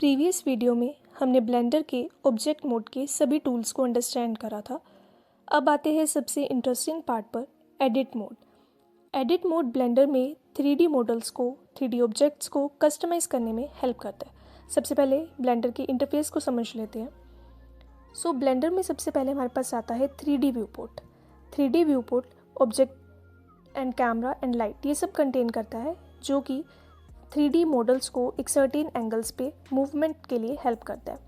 Previous video में हमने blender के ऑब्जेक्ट मोड के सभी टूल्स को अंडरस्टैंड करा था। अब आते हैं सबसे इंटरेस्टिंग पार्ट पर, edit mode. Edit mode blender में 3D मॉडल्स को, 3D ऑब्जेक्ट्स को कस्टमाइज़ करने में हेल्प करता है। सबसे पहले ब्लेंडर के इंटरफेस को समझ लेते हैं। ब्लेंडर में सबसे पहले हमारे पास आता है 3D view port. 3D view port object and camera and light ये सब कंटेन करता है, जो कि 3D मॉडल्स को एक सर्टेन एंगल्स पे मूवमेंट के लिए हेल्प करता है।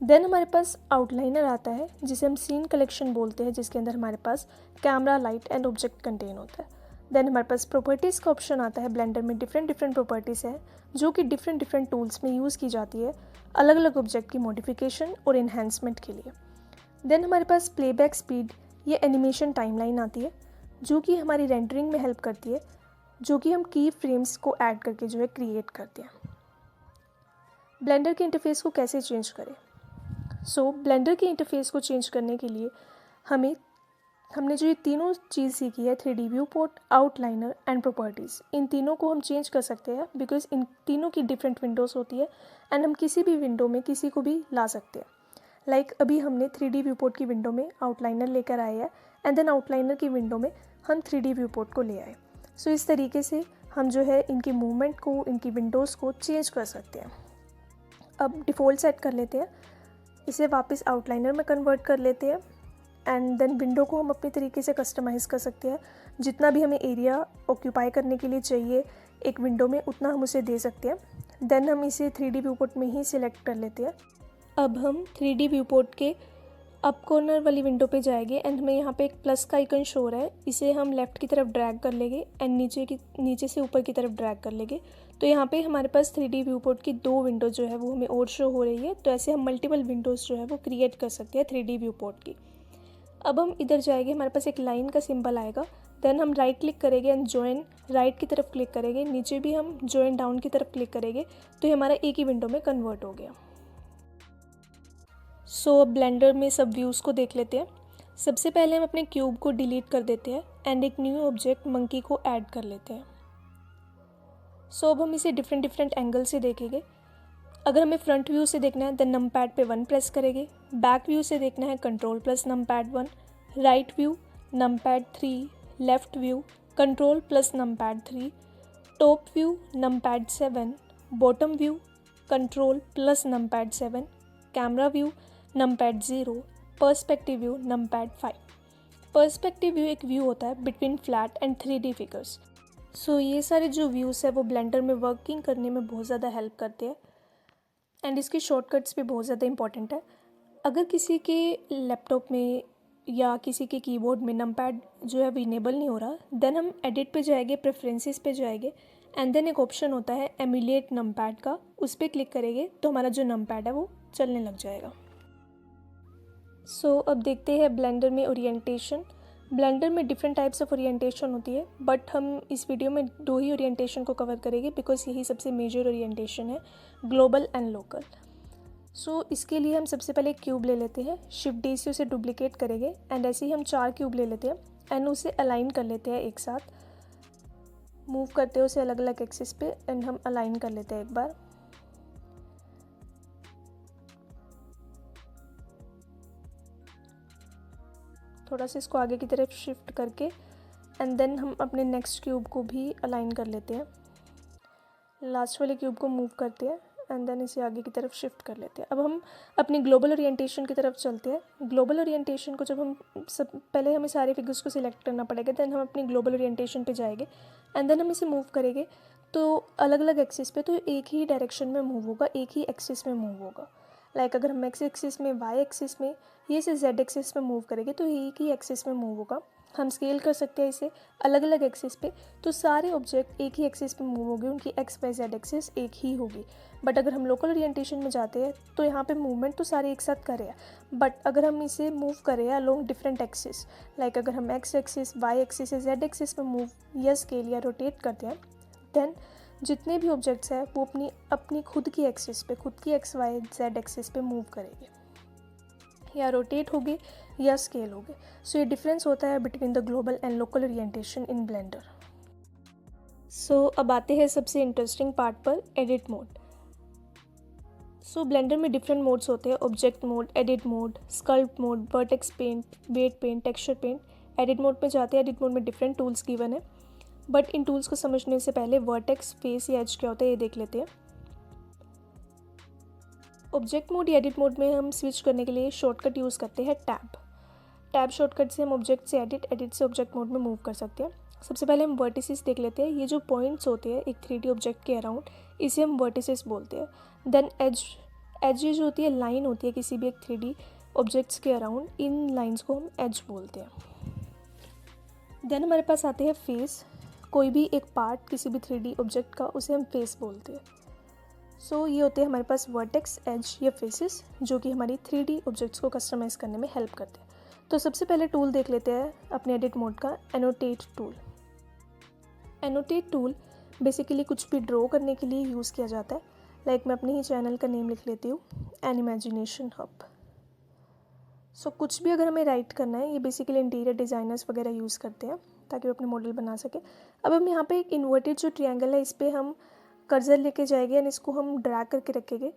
देन हमारे पास आउटलाइनर आता है, जिसे हम सीन कलेक्शन बोलते हैं, जिसके अंदर हमारे पास camera, light and object contain होता है। देन हमारे पास प्रॉपर्टीज़ का ऑप्शन आता है। ब्लेंडर में डिफरेंट प्रॉपर्टीज़ हैं, जो कि डिफरेंट टूल्स में यूज़ की जाती है अलग अलग ऑब्जेक्ट की मॉडिफिकेशन और इन्हेंसमेंट के लिए। देन हमारे पास प्लेबैक स्पीड या एनिमेशन टाइमलाइन आती है, जो कि हमारी रेंडरिंग में हेल्प करती है, जो कि हम की फ्रेम्स को ऐड करके जो है क्रिएट करते हैं। ब्लेंडर के इंटरफेस को कैसे चेंज करें? ब्लेंडर के इंटरफेस को चेंज करने के लिए हमने जो ये तीनों चीज़ सीखी है, 3D view port, outliner and properties, इन तीनों को हम चेंज कर सकते हैं बिकॉज इन तीनों की डिफरेंट विंडोज़ होती है एंड हम किसी भी विंडो में किसी को भी ला सकते हैं। अभी हमने 3D व्यू पोर्ट की विंडो में आउटलाइनर लेकर आए हैं एंड देन आउटलाइनर की विंडो में हम 3D व्यू पोर्ट को ले आए। इस तरीके से हम जो है इनकी मूवमेंट को, इनकी विंडोज़ को चेंज कर सकते हैं। अब डिफ़ॉल्ट सेट कर लेते हैं, इसे वापस आउटलाइनर में कन्वर्ट कर लेते हैं एंड देन विंडो को हम अपने तरीके से कस्टमाइज़ कर सकते हैं। जितना भी हमें एरिया ऑक्यूपाई करने के लिए चाहिए एक विंडो में, उतना हम उसे दे सकते हैं। देन हम इसे 3D व्यू पोर्ट में ही सिलेक्ट कर लेते हैं। अब हम 3D व्यू पोर्ट के अप कॉर्नर वाली विंडो पे जाएंगे एंड हमें यहाँ पे एक प्लस का आइकन शो हो रहा है, इसे हम लेफ़्ट की तरफ ड्रैग कर लेंगे एंड नीचे से ऊपर की तरफ ड्रैग कर लेंगे। तो यहाँ पे हमारे पास 3D व्यू पोर्ट की 2 विंडो जो है वो हमें और शो हो रही है। तो ऐसे हम मल्टीपल विंडोज़ जो है वो क्रिएट कर सकते हैं 3D व्यू पोर्ट की। अब हम इधर जाएंगे, हमारे पास एक लाइन का सिंबल आएगा। देन हम राइट क्लिक करेंगे एंड जॉइन राइट की तरफ क्लिक करेंगे, नीचे भी हम जॉइन डाउन की तरफ क्लिक करेंगे, तो ये हमारा एक ही विंडो में कन्वर्ट हो गया। अब ब्लेंडर में सब व्यूज़ को देख लेते हैं। सबसे पहले हम अपने क्यूब को डिलीट कर देते हैं एंड एक न्यू ऑब्जेक्ट मंकी को ऐड कर लेते हैं। अब हम इसे डिफरेंट एंगल से देखेंगे। अगर हमें फ्रंट व्यू से देखना है देन नंपैड पे 1 प्रेस करेंगे। बैक व्यू से देखना है control plus numpad 1, right view numpad 3, left view control plus numpad 3, top view numpad 7, bottom view control plus numpad 7, camera view numpad 0, perspective view numpad 5। Perspective view एक view होता है between flat and 3D figures. ये सारे जो views है वो blender में working करने में बहुत ज़्यादा हेल्प करते हैं एंड इसकी शॉर्टकट्स भी बहुत ज़्यादा इंपॉर्टेंट है। अगर किसी के लैपटॉप में या किसी के कीबोर्ड में नंपैड जो है वो इनेबल नहीं हो रहा, देन हम एडिट पे जाएंगे, प्रेफरेंसेस पे जाएंगे एंड देन एक ऑप्शन होता है एमुलेट नंपैड का, उस पर क्लिक करेंगे तो हमारा जो नंपैड है वो चलने लग जाएगा। अब देखते हैं ब्लेंडर में ओरिएंटेशन। ब्लेंडर में डिफरेंट टाइप्स ऑफ ओरिएंटेशन होती है, बट हम इस वीडियो में 2 ही ओरिएंटेशन को कवर करेंगे बिकॉज यही सबसे मेजर ओरिएंटेशन है, ग्लोबल एंड लोकल। इसके लिए हम सबसे पहले एक क्यूब ले लेते हैं, शिफ्ट डी से उसे डुप्लीकेट करेंगे एंड ऐसे ही हम 4 क्यूब ले लेते हैं एंड उसे अलाइन कर लेते हैं एक साथ। मूव करते हैं उसे अलग अलग एक्सिस पे एंड हम अलाइन कर लेते हैं एक बार। थोड़ा सा इसको आगे की तरफ शिफ्ट करके एंड देन हम अपने नेक्स्ट क्यूब को भी अलाइन कर लेते हैं। लास्ट वाले क्यूब को मूव करते हैं एंड देन इसे आगे की तरफ शिफ्ट कर लेते हैं। अब हम अपनी ग्लोबल ओरिएंटेशन की तरफ चलते हैं। ग्लोबल ओरिएंटेशन को जब हम पहले हमें सारे फिगर्स को सिलेक्ट करना पड़ेगा, देन हम अपनी ग्लोबल ओरिएंटेशन पे जाएंगे एंड देन हम इसे मूव करेंगे तो अलग अलग एक्सिस पे, तो एक ही डायरेक्शन में मूव होगा, एक ही एक्सिस में मूव होगा। अगर हम एक्स एक्सिस में, वाई एक्सिस में, ये से जेड एक्सिस में मूव करेंगे तो एक ही एक्सिस में मूव होगा। हम स्केल कर सकते हैं इसे अलग अलग एक्सिस पे, तो सारे ऑब्जेक्ट एक ही एक्सिस पे मूव होंगे, उनकी एक्स वाई जेड एक्सिस एक ही होगी। बट अगर हम लोकल ओरिएंटेशन में जाते हैं तो यहाँ पे मूवमेंट तो सारे एक साथ करें, बट अगर हम इसे मूव करें अलोंग डिफरेंट एक्सिस, अगर हम एक्स एक्सिस, वाई एक्सिस या जेड एक्सिस पे मूव या स्केल या रोटेट करते हैं, देन जितने भी ऑब्जेक्ट्स हैं वो अपनी खुद की एक्सिस पे, खुद की एक्स वाई जेड एक्सिस पे मूव करेंगे, या रोटेट होगे या स्केल होगे। ये डिफरेंस होता है between the global and local orientation in Blender. अब आते हैं सबसे इंटरेस्टिंग पार्ट पर, एडिट मोड। सो ब्लेंडर में डिफरेंट मोड्स होते हैं, object mode, edit mode, sculpt mode, vertex paint, weight paint, texture paint. Edit mode में जाते हैं, एडिट मोड में डिफरेंट टूल्स गिवन है, बट इन टूल्स को समझने से पहले वर्टेक्स, फेस या एज क्या होता है ये देख लेते हैं। ऑब्जेक्ट मोड या एडिट मोड में हम स्विच करने के लिए शॉर्टकट यूज़ करते हैं टैब शॉर्टकट से हम ऑब्जेक्ट से एडिट से ऑब्जेक्ट मोड में मूव कर सकते हैं। सबसे पहले हम वर्टिसेस देख लेते हैं। ये जो पॉइंट्स होते हैं एक 3D ऑब्जेक्ट के अराउंड, इसे हम वर्टिसेस बोलते हैं। देन एज जो होती है, लाइन होती है किसी भी एक 3D ऑब्जेक्ट्स के अराउंड, इन लाइंस को हम एज बोलते हैं। देन हमारे पास आते हैं फेस। कोई भी एक पार्ट किसी भी 3D ऑब्जेक्ट का, उसे हम फेस बोलते हैं। सो ये होते हैं हमारे पास वर्टेक्स, एज या फेसेस, जो कि हमारी 3D ऑब्जेक्ट्स को कस्टमाइज़ करने में हेल्प करते हैं। तो सबसे पहले टूल देख लेते हैं अपने एडिट मोड का, annotate tool. Annotate tool basically कुछ भी ड्रॉ करने के लिए यूज़ किया जाता है। लाइक मैं अपने ही चैनल का नेम लिख लेती हूँ, एन इमेजिनेशन हब। सो कुछ भी अगर हमें राइट करना है, ये बेसिकली इंटीरियर डिज़ाइनर्स वगैरह यूज़ करते हैं ताकि वो अपने मॉडल बना सके। अब हम यहाँ पे एक इन्वर्टेड जो ट्रायंगल है, इस पर हम कर्सर लेके जाएंगे एंड इसको हम ड्रैग करके रखेंगे,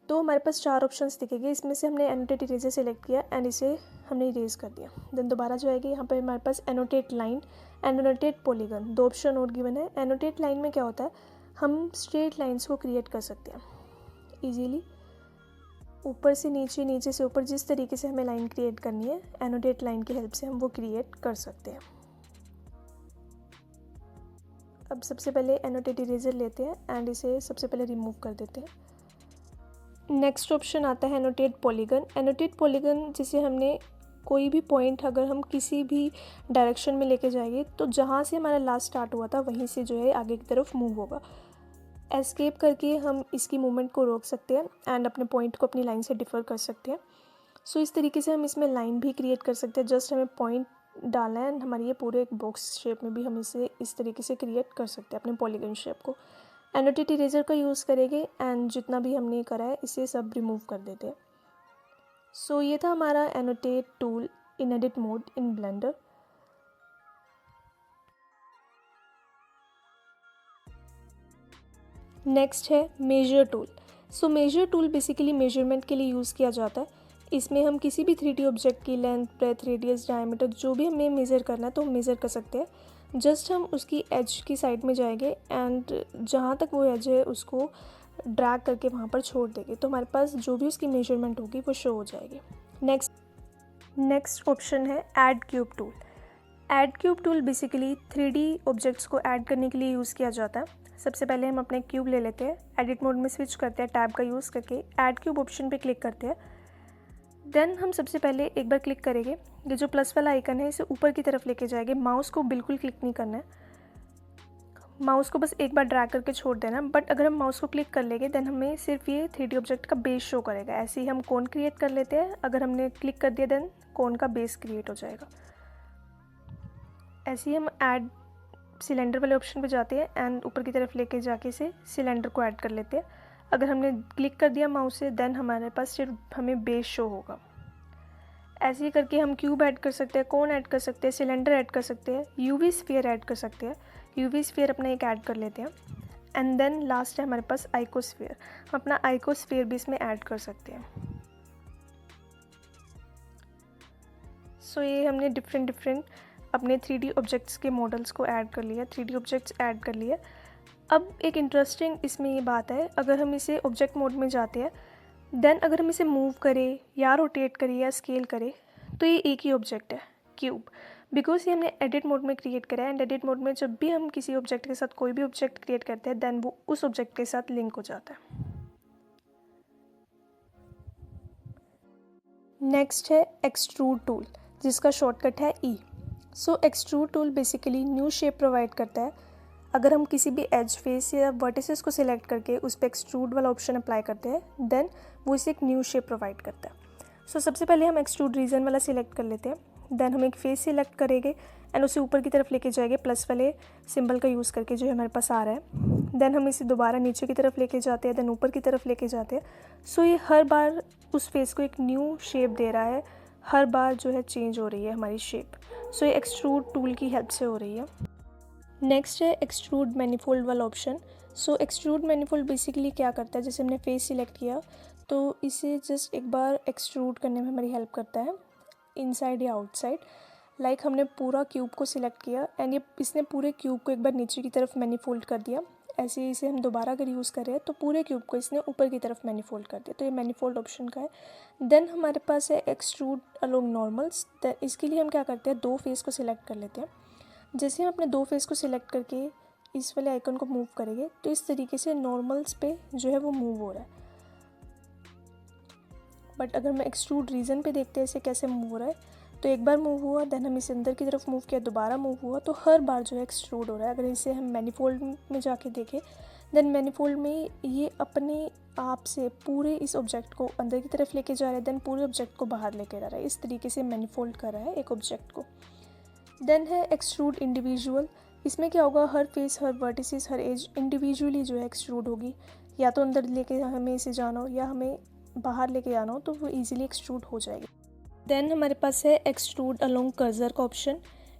तो हमारे पास 4 ऑप्शंस दिखेंगे। इसमें से हमने एनोटेट इरेजर सेलेक्ट किया एंड इसे हमने इरेज कर दिया। देन दोबारा जो आएगी, यहाँ पे हमारे पास annotate line and annotate polygon, 2 option और गिवन है। एनोटेट लाइन में क्या होता है, हम स्ट्रेट लाइंस को क्रिएट कर सकते हैं ईजीली, ऊपर से नीचे, नीचे से ऊपर, जिस तरीके से हमें लाइन क्रिएट करनी है, एनोटेट लाइन की हेल्प से हम वो क्रिएट कर सकते हैं। अब सबसे पहले एनोटेट इरेजर लेते हैं एंड इसे सबसे पहले रिमूव कर देते हैं। नेक्स्ट ऑप्शन आता है एनोटेट पॉलीगन। एनोटेट पॉलीगन जिसे हमने कोई भी पॉइंट अगर हम किसी भी डायरेक्शन में लेके जाएंगे, तो जहाँ से हमारा लास्ट स्टार्ट हुआ था वहीं से जो है आगे की तरफ मूव होगा। एस्केप करके हम इसकी मूवमेंट को रोक सकते हैं एंड अपने पॉइंट को अपनी लाइन से डिफर कर सकते हैं। सो इस तरीके से हम इसमें लाइन भी क्रिएट कर सकते हैं। जस्ट हमें पॉइंट डालना है एंड हमारी ये पूरे एक बॉक्स शेप में भी हम इसे इस तरीके से क्रिएट कर सकते हैं अपने पॉलीगन शेप को। एनोटेट इरेजर का यूज़ करेंगे एंड जितना भी हमने करा है इसे सब रिमूव कर देते हैं। सो ये था हमारा annotate tool in edit mode in Blender. Next है measure tool. So measure tool basically measurement के लिए यूज़ किया जाता है। इसमें हम किसी भी 3D ऑब्जेक्ट की लेंथ, ब्रेथ, रेडियस, डायमीटर जो भी हमें मेज़र करना है तो हम मेज़र कर सकते हैं। जस्ट हम उसकी एज की साइड में जाएंगे एंड जहाँ तक वो एज है उसको ड्रैग करके वहाँ पर छोड़ देंगे, तो हमारे पास जो भी उसकी मेजरमेंट होगी वो शो हो जाएगी। नेक्स्ट ऑप्शन है add cube tool. Add cube tool basically 3D objects को ऐड करने के लिए यूज़ किया जाता है। सबसे पहले हम अपने क्यूब ले लेते हैं, एडिट मोड में स्विच करते हैं, टैब का यूज़ करके ऐड क्यूब ऑप्शन पे क्लिक करते हैं। देन हम सबसे पहले एक बार क्लिक करेंगे, ये जो प्लस वाला आइकन है इसे ऊपर की तरफ लेके जाएंगे। माउस को बिल्कुल क्लिक नहीं करना है, माउस को बस एक बार ड्रैग करके छोड़ देना। बट अगर हम माउस को क्लिक कर लेंगे देन हमें सिर्फ ये 3D ऑब्जेक्ट का बेस शो करेगा। ऐसे ही हम कोन क्रिएट कर लेते हैं, अगर हमने क्लिक कर दिया देन कोन का बेस क्रिएट हो जाएगा। ऐसे ही हम ऐड सिलेंडर वाले ऑप्शन पे जाते हैं एंड ऊपर की तरफ लेके जाके इसे सिलेंडर को ऐड कर लेते हैं। अगर हमने क्लिक कर दिया माउस से देन हमारे पास सिर्फ हमें बेस शो होगा। ऐसे ही करके हम क्यूब ऐड कर सकते हैं, कोन ऐड कर सकते हैं, सिलेंडर ऐड कर सकते हैं, यूवी स्फीयर ऐड कर सकते हैं। यूवी स्फीयर अपना एक ऐड कर लेते हैं एंड देन लास्ट है हमारे पास आइकोस्फीयर। हम अपना आइकोस्फीयर भी इसमें ऐड कर सकते हैं। सो ये हमने डिफरेंट अपने 3D ऑब्जेक्ट्स के मॉडल्स को ऐड कर लिया, 3D ऑब्जेक्ट्स ऐड कर लिए। अब एक इंटरेस्टिंग इसमें ये बात है, अगर हम इसे ऑब्जेक्ट मोड में जाते हैं देन अगर हम इसे मूव करें या रोटेट करें या स्केल करें तो ये एक ही ऑब्जेक्ट है, क्यूब। बिकॉज ये हमने एडिट मोड में क्रिएट करा है एंड एडिट मोड में जब भी हम किसी ऑब्जेक्ट के साथ कोई भी ऑब्जेक्ट क्रिएट करते हैं देन वो उस ऑब्जेक्ट के साथ लिंक हो जाता है। नेक्स्ट है एक्सट्रूड टूल, जिसका शॉर्टकट है E. So extrude tool basically new shape provide करता है। अगर हम किसी भी एज फेस या वर्टिसेस को सिलेक्ट करके उस पर एक्सट्रूड वाला ऑप्शन अप्लाई करते हैं देन वो इसे एक न्यू शेप प्रोवाइड करता है। सो सबसे पहले हम एक्सट्रूड रीजन वाला सिलेक्ट कर लेते हैं, देन हम एक फेस सिलेक्ट करेंगे एंड उसे ऊपर की तरफ लेके जाएंगे प्लस वाले सिंबल का यूज़ करके जो हमारे पास आ रहा है। देन हम इसे दोबारा नीचे की तरफ लेके जाते हैं, देन ऊपर की तरफ लेके जाते हैं। सो ये हर बार उस फेस को एक न्यू शेप दे रहा है, हर बार जो है चेंज हो रही है हमारी शेप। सो ये एक्सट्रूड टूल की हेल्प से हो रही है। नेक्स्ट है एक्सट्रूड मैनीफोल्ड वाला ऑप्शन, सो एक्सट्रूड मैनिफोल्ड बेसिकली क्या करता है, जैसे हमने फेस सिलेक्ट किया तो इसे जस्ट एक बार एक्सट्रूड करने में हमारी हेल्प करता है, इनसाइड या आउटसाइड। लाइक हमने पूरा क्यूब को सिलेक्ट किया एंड ये इसने पूरे क्यूब को एक बार नीचे की तरफ मैनिफोल्ड कर दिया। ऐसे ही इसे हम दोबारा अगर यूज़ करें तो पूरे क्यूब को इसने ऊपर की तरफ मैनिफोल्ड कर दिया, तो ये मैनिफोल्ड ऑप्शन का है। देन हमारे पास है एक्सट्रूड अलोंग नॉर्मल्स। देन इसके लिए हम क्या करते हैं, दो फेस को सिलेक्ट कर लेते हैं। जैसे हम अपने दो फेस को सिलेक्ट करके इस वाले आइकन को मूव करेंगे तो इस तरीके से नॉर्मल्स पे जो है वो मूव हो रहा है। बट अगर मैं एक्सट्रूड रीजन पे देखते हैं इसे कैसे मूव हो रहा है, तो एक बार मूव हुआ, देन हम इसे अंदर की तरफ मूव किया, दोबारा मूव हुआ, तो हर बार जो है एक्सट्रूड हो रहा है। अगर इसे हम मैनिफोल्ड में जाके देखें, देन मैनिफोल्ड में ये अपने आप से पूरे इस ऑब्जेक्ट को अंदर की तरफ लेके जा रहा है, देन पूरे ऑब्जेक्ट को बाहर लेके जा रहा है। इस तरीके से मैनिफोल्ड कर रहा है एक ऑब्जेक्ट को। देन है एक्सट्रूड इंडिविजुअल। इसमें क्या होगा, हर फेस, हर वर्टिसेस, हर एज इंडिविजुअली जो है एक्सट्रूड होगी। या तो अंदर लेके हमें इसे जाना हो या हमें बाहर लेके जाना हो तो वो ईजिली एक्सट्रूड हो जाएगी। देन हमारे पास है एक्सट्रूड अलोंग कर्सर का ऑप्शन।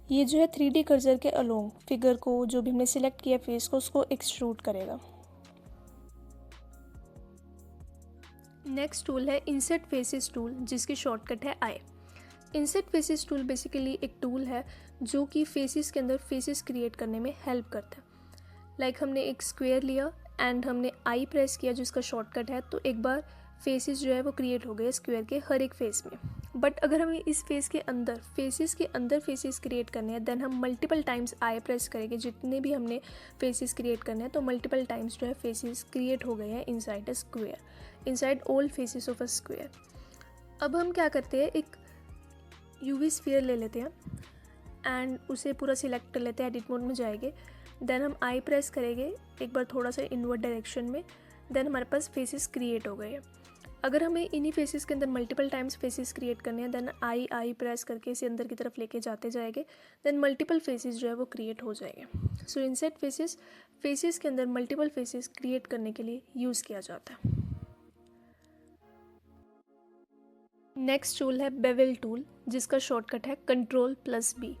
ये जो है 3D कर्सर के अलोंग फिगर को, जो भी हमने सिलेक्ट किया फेस को, उसको एक्सट्रूड करेगा। नेक्स्ट टूल है इंसर्ट फेसेस टूल, जिसकी शॉर्टकट है आई। इंसर्ट फेसेस टूल बेसिकली एक टूल है जो कि फेसेस के अंदर फेसेस क्रिएट करने में हेल्प करता है। लाइक हमने एक स्क्वायर लिया एंड हमने आई प्रेस किया जिसका शॉर्टकट है, तो एक बार फेसेस जो है वो क्रिएट हो गए स्क्वायर के हर एक फेस में। बट अगर हमें इस फेस के अंदर फेसेस क्रिएट करने हैं, देन हम मल्टीपल टाइम्स आई प्रेस करेंगे। जितने भी हमने फेसेस क्रिएट करने हैं तो मल्टीपल टाइम्स जो है फेसेस क्रिएट हो गए हैं inside a square, inside all faces of a square. अब हम क्या करते हैं, एक यूवी स्फीयर ले लेते हैं एंड उसे पूरा सिलेक्ट कर लेते हैं, एडिट मोड में जाएंगे, देन हम आई प्रेस करेंगे एक बार थोड़ा सा इनवर्ड डायरेक्शन में, देन हमारे पास फेसेस क्रिएट हो गए हैं। अगर हमें इन्हीं फेसेस के अंदर मल्टीपल टाइम्स फेसेस क्रिएट करने हैं, देन आई प्रेस करके इसे अंदर की तरफ लेके जाते जाएंगे, देन मल्टीपल फेसेस जो है वो क्रिएट हो जाएंगे। सो इंसर्ट फेसेस के अंदर मल्टीपल फेसेस क्रिएट करने के लिए यूज़ किया जाता है। नेक्स्ट टूल है बेवल टूल, जिसका शॉर्टकट है Ctrl+B।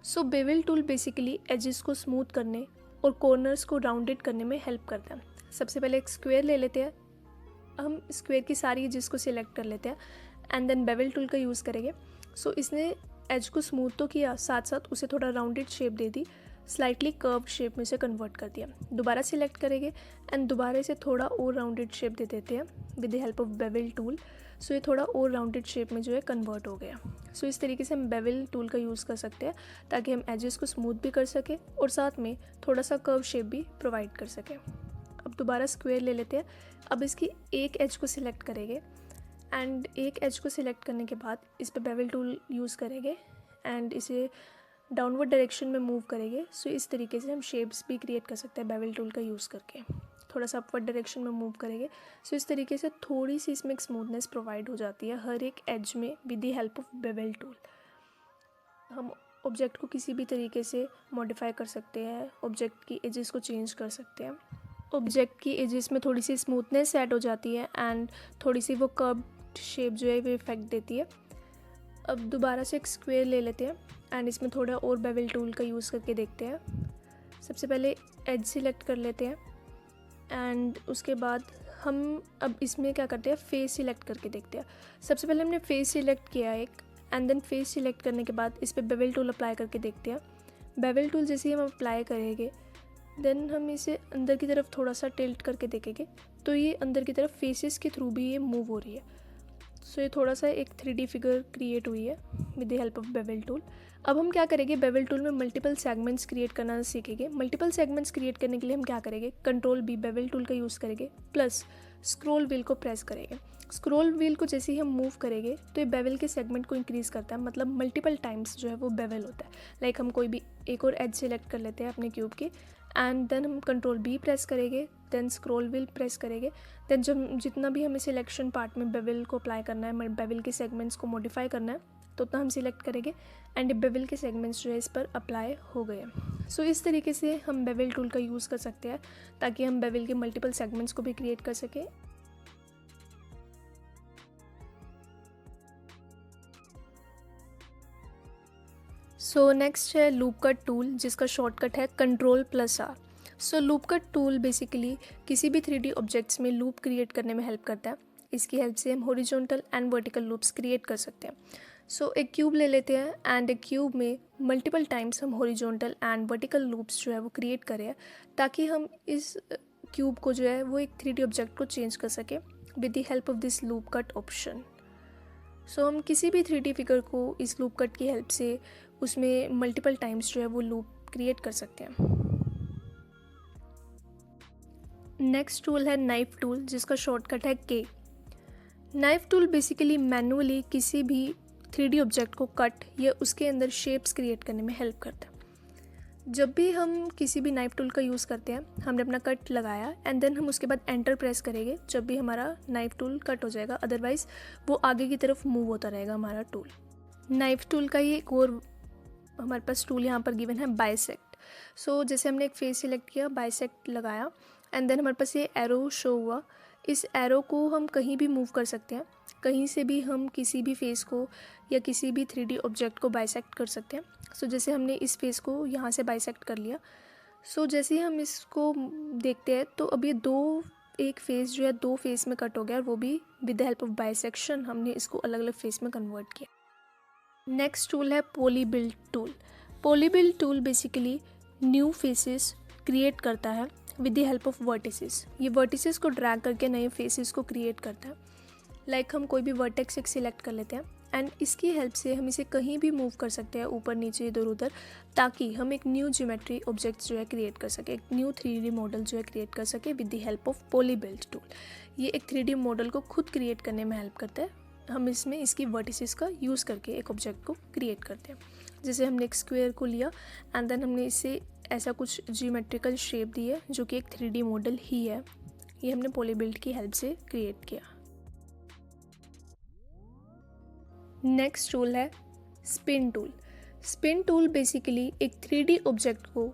सो बेवल टूल बेसिकली एजेस को स्मूथ करने और कॉर्नर्स को राउंडेड करने में हेल्प करता है। सबसे पहले एक स्क्वायर ले लेते हैं, हम स्क्वायर की सारी एजेस को सिलेक्ट कर लेते हैं एंड देन बेवल टूल का यूज़ करेंगे। सो इसने एज को स्मूथ तो किया, साथ साथ उसे थोड़ा राउंडेड शेप दे दी, स्लाइटली कर्व शेप में से कन्वर्ट कर दिया। दोबारा सिलेक्ट करेंगे एंड दोबारा इसे थोड़ा और राउंडेड शेप दे देते हैं with the help of bevel tool. So ये थोड़ा और राउंडेड शेप में जो है कन्वर्ट हो गया। सो इस तरीके से हम बेवल टूल का यूज़ कर सकते हैं ताकि हम एजेस को स्मूथ भी कर सकें और साथ में थोड़ा सा कर्व शेप भी प्रोवाइड कर सकें। अब दोबारा स्क्वायर ले लेते हैं, अब इसकी एक एज को सिलेक्ट करेंगे एंड एक एज को सिलेक्ट करने के बाद इस पर बेवल टूल यूज़ करेंगे एंड इसे डाउनवर्ड डायरेक्शन में मूव करेंगे। सो इस तरीके से हम शेप्स भी क्रिएट कर सकते हैं बेवल टूल का यूज़ करके। थोड़ा सा अपवर्ड डायरेक्शन में मूव करेंगे, सो इस तरीके से थोड़ी सी इसमें एक स्मूथनेस प्रोवाइड हो जाती है हर एक एज में with the help of bevel tool. हम ऑब्जेक्ट को किसी भी तरीके से मॉडिफाई कर सकते हैं, ऑब्जेक्ट की एजेस को चेंज कर सकते हैं। ऑब्जेक्ट की एजेस में थोड़ी सी स्मूथनेस ऐड हो जाती है एंड थोड़ी सी वो कर्व्ड शेप जो है वो इफेक्ट देती है। अब दोबारा से एक स्क्वायर ले लेते हैं एंड इसमें थोड़ा और बेवल टूल का यूज़ करके देखते हैं। सबसे पहले एज सिलेक्ट कर लेते हैं एंड उसके बाद हम अब इसमें क्या करते हैं, फेस सिलेक्ट करके देखते हैं। सबसे पहले हमने फेस सिलेक्ट किया एक एंड देन फेस सिलेक्ट करने के बाद इस पर बेवल टूल अप्लाई करके देखते हैं। बेवल टूल जैसे ही हम अप्लाई करेंगे देन हम इसे अंदर की तरफ थोड़ा सा टिल्ट करके देखेंगे तो ये अंदर की तरफ फेसेस के थ्रू भी ये मूव हो रही है। सो ये थोड़ा सा एक 3D फिगर क्रिएट हुई है with the help of bevel tool. अब हम क्या करेंगे, बेवल टूल में मल्टीपल सेगमेंट्स क्रिएट करना सीखेंगे। मल्टीपल सेगमेंट्स क्रिएट करने के लिए हम क्या करेंगे, Ctrl+B बेवल टूल का यूज़ करेंगे प्लस स्क्रॉल व्हील को प्रेस करेंगे। स्क्रॉल व्हील को जैसे ही हम मूव करेंगे तो ये बेवल के सेगमेंट को इंक्रीज़ करता है, मतलब मल्टीपल टाइम्स जो है वो बेवल होता है। लाइक हम कोई भी एक और एज सेलेक्ट कर लेते हैं अपने क्यूब की एंड देन हम Ctrl+B प्रेस करेंगे, देन स्क्रॉल व्हील प्रेस करेंगे, देन जब जितना भी हमें सिलेक्शन पार्ट में बेवल को अप्लाई करना है, बेवल के सेगमेंट्स को मॉडिफाई करना है, तो उतना हम सिलेक्ट करेंगे एंड बेवल के सेगमेंट्स जो है इस पर अप्लाई हो गए। सो इस तरीके से हम बेवल टूल का यूज़ कर सकते हैं ताकि हम बेवल के मल्टीपल सेगमेंट्स को भी क्रिएट कर सकें। सो नेक्स्ट है लूप कट टूल, जिसका शॉर्टकट है Ctrl+R। सो लूप कट टूल बेसिकली किसी भी 3D ऑब्जेक्ट्स में लूप क्रिएट करने में हेल्प करता है। इसकी हेल्प से हम horizontal and vertical loops create कर सकते हैं। सो एक क्यूब ले लेते हैं एंड एक क्यूब में मल्टीपल टाइम्स हम हॉरिजॉन्टल एंड वर्टिकल लूप्स जो है वो क्रिएट करें, ताकि हम इस क्यूब को जो है वो एक 3D ऑब्जेक्ट को चेंज कर सकें with the help of this loop cut option. So हम किसी भी 3D फिगर को इस लूप कट की हेल्प से उसमें मल्टीपल टाइम्स जो है वो लूप क्रिएट कर सकते हैं। नेक्स्ट टूल है नाइफ टूल, जिसका शॉर्टकट है के। नाइफ टूल बेसिकली मैनुअली किसी भी 3D ऑब्जेक्ट को कट या उसके अंदर शेप्स क्रिएट करने में हेल्प करता है। जब भी हम किसी भी नाइफ टूल का यूज़ करते हैं, हमने अपना कट लगाया एंड देन हम उसके बाद एंटर प्रेस करेंगे जब भी हमारा नाइफ टूल कट हो जाएगा, अदरवाइज़ वो आगे की तरफ मूव होता रहेगा हमारा टूल। नाइफ टूल का ही एक और हमारे पास टूल यहाँ पर गिवन है बाइसेक्ट। सो जैसे हमने एक फेस सिलेक्ट किया, बाइसेक्ट लगाया एंड देन हमारे पास ये एरो शो हुआ। इस एरो को हम कहीं भी मूव कर सकते हैं, कहीं से भी हम किसी भी फेस को या किसी भी 3D ऑब्जेक्ट को बाइसेक्ट कर सकते हैं। सो जैसे हमने इस फेस को यहाँ से बाइसेक्ट कर लिया। सो जैसे ही हम इसको देखते हैं तो अब ये एक फेस जो है 2 फेस में कट हो गया, और वो भी with the help of bisection हमने इसको अलग अलग फेस में कन्वर्ट किया। नेक्स्ट टूल है polybuild tool. Polybuild tool basically new faces create करता है with the help of vertices. ये वर्टिसेस को ड्रैग करके नए फेसेस को क्रिएट करता है। लाइक हम कोई भी वर्टेक्स एक सिलेक्ट कर लेते हैं एंड इसकी हेल्प से हम इसे कहीं भी मूव कर सकते हैं, ऊपर नीचे इधर उधर, ताकि हम एक न्यू ज्योमेट्री ऑब्जेक्ट जो है क्रिएट कर सके, एक न्यू 3D मॉडल जो है क्रिएट कर सके with the help of polybuild tool. ये एक 3D मॉडल को खुद क्रिएट करने में हेल्प करता है। हम इसमें इसकी वर्टिसेस का यूज़ करके एक ऑब्जेक्ट को क्रिएट करते हैं। जैसे हमने एक स्क्वायर को लिया एंड देन हमने इसे ऐसा कुछ जियोमेट्रिकल शेप दी है जो कि एक 3D मॉडल ही है। ये हमने पॉलीबिल्ड की हेल्प से क्रिएट किया। नेक्स्ट टूल है spin tool. Spin tool basically एक 3D ऑब्जेक्ट को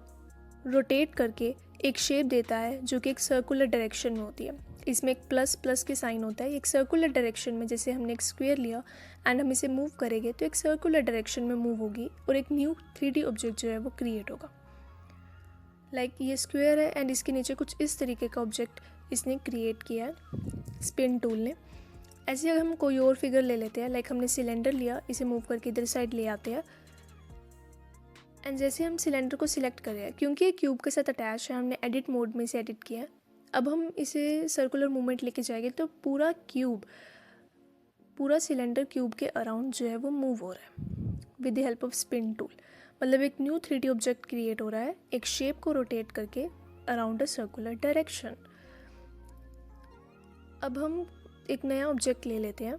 रोटेट करके एक शेप देता है जो कि एक सर्कुलर डायरेक्शन में होती है। इसमें एक प्लस प्लस के साइन होता है। एक सर्कुलर डायरेक्शन में जैसे हमने एक स्क्वायर लिया एंड हम इसे मूव करेंगे तो एक सर्कुलर डायरेक्शन में मूव होगी और एक न्यू 3D ऑब्जेक्ट जो है वो क्रिएट होगा। लाइक ये स्क्वायर है एंड इसके नीचे कुछ इस तरीके का ऑब्जेक्ट इसने क्रिएट किया है स्पिन टूल ने। ऐसे अगर हम कोई और फिगर ले लेते हैं, लाइक हमने सिलेंडर लिया, इसे मूव करके इधर साइड ले आते हैं एंड जैसे हम सिलेंडर को सिलेक्ट कर रहे हैं, क्योंकि ये क्यूब के साथ अटैच है, हमने एडिट मोड में इसे एडिट किया है। अब हम इसे सर्कुलर मूवमेंट लेके जाएंगे तो पूरा सिलेंडर क्यूब के अराउंड जो है वो मूव हो रहा है with the help off spin tool. मतलब एक न्यू 3D ऑब्जेक्ट क्रिएट हो रहा है एक शेप को रोटेट करके अराउंड अ सर्कुलर डायरेक्शन। अब हम एक नया ऑब्जेक्ट ले लेते हैं।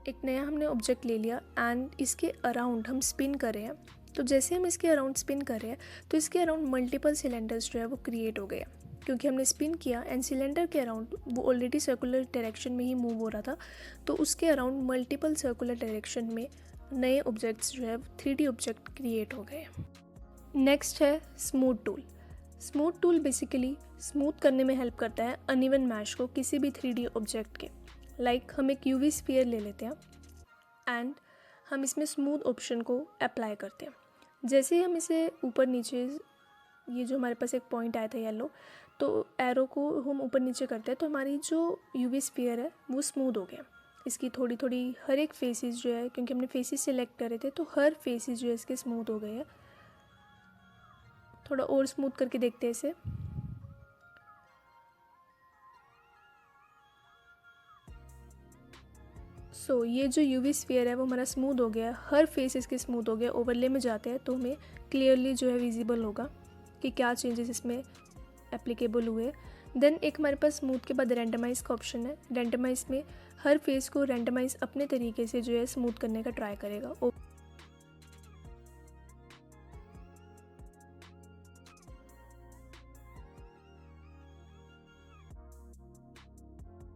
एक नया हमने ऑब्जेक्ट ले लिया एंड इसके अराउंड हम स्पिन कर रहे हैं। तो जैसे हम इसके अराउंड स्पिन कर रहे हैं तो इसके अराउंड मल्टीपल सिलेंडर्स जो है वो क्रिएट हो गए, क्योंकि हमने स्पिन किया एंड सिलेंडर के अराउंड वो ऑलरेडी सर्कुलर डायरेक्शन में ही मूव हो रहा था, तो उसके अराउंड मल्टीपल सर्कुलर डायरेक्शन में नए ऑब्जेक्ट्स जो है 3D ऑब्जेक्ट क्रिएट हो गए। नेक्स्ट है smooth tool. Smooth tool basically smooth करने में हेल्प करता है अनइवन मैश को किसी भी 3D ऑब्जेक्ट के। लाइक हम एक UV स्फीयर ले लेते हैं एंड हम इसमें स्मूथ ऑप्शन को अप्लाई करते हैं। जैसे ही हम इसे ऊपर नीचे, ये जो हमारे पास एक पॉइंट आया था येलो, तो एरो को हम ऊपर नीचे करते हैं तो हमारी जो UV स्फीयर है वो स्मूथ हो गया। इसकी थोड़ी थोड़ी हर एक फेसेस जो है, क्योंकि हमने फेसेस सिलेक्ट करे थे तो हर फेसेस जो है इसके स्मूथ हो गए हैं। थोड़ा और स्मूथ करके देखते हैं इसे। सो ये जो UV स्फीयर है वो हमारा स्मूथ हो गया, हर फेस इसके स्मूथ हो गया। ओवरले में जाते हैं तो हमें क्लियरली जो है विजिबल होगा कि क्या चेंजेस इसमें एप्लीकेबल हुए। देन एक हमारे पास स्मूथ के बाद रैंडमाइज का ऑप्शन है। रैंडमाइज में हर फेस को रैंडमाइज अपने तरीके से जो है स्मूथ करने का ट्राई करेगा।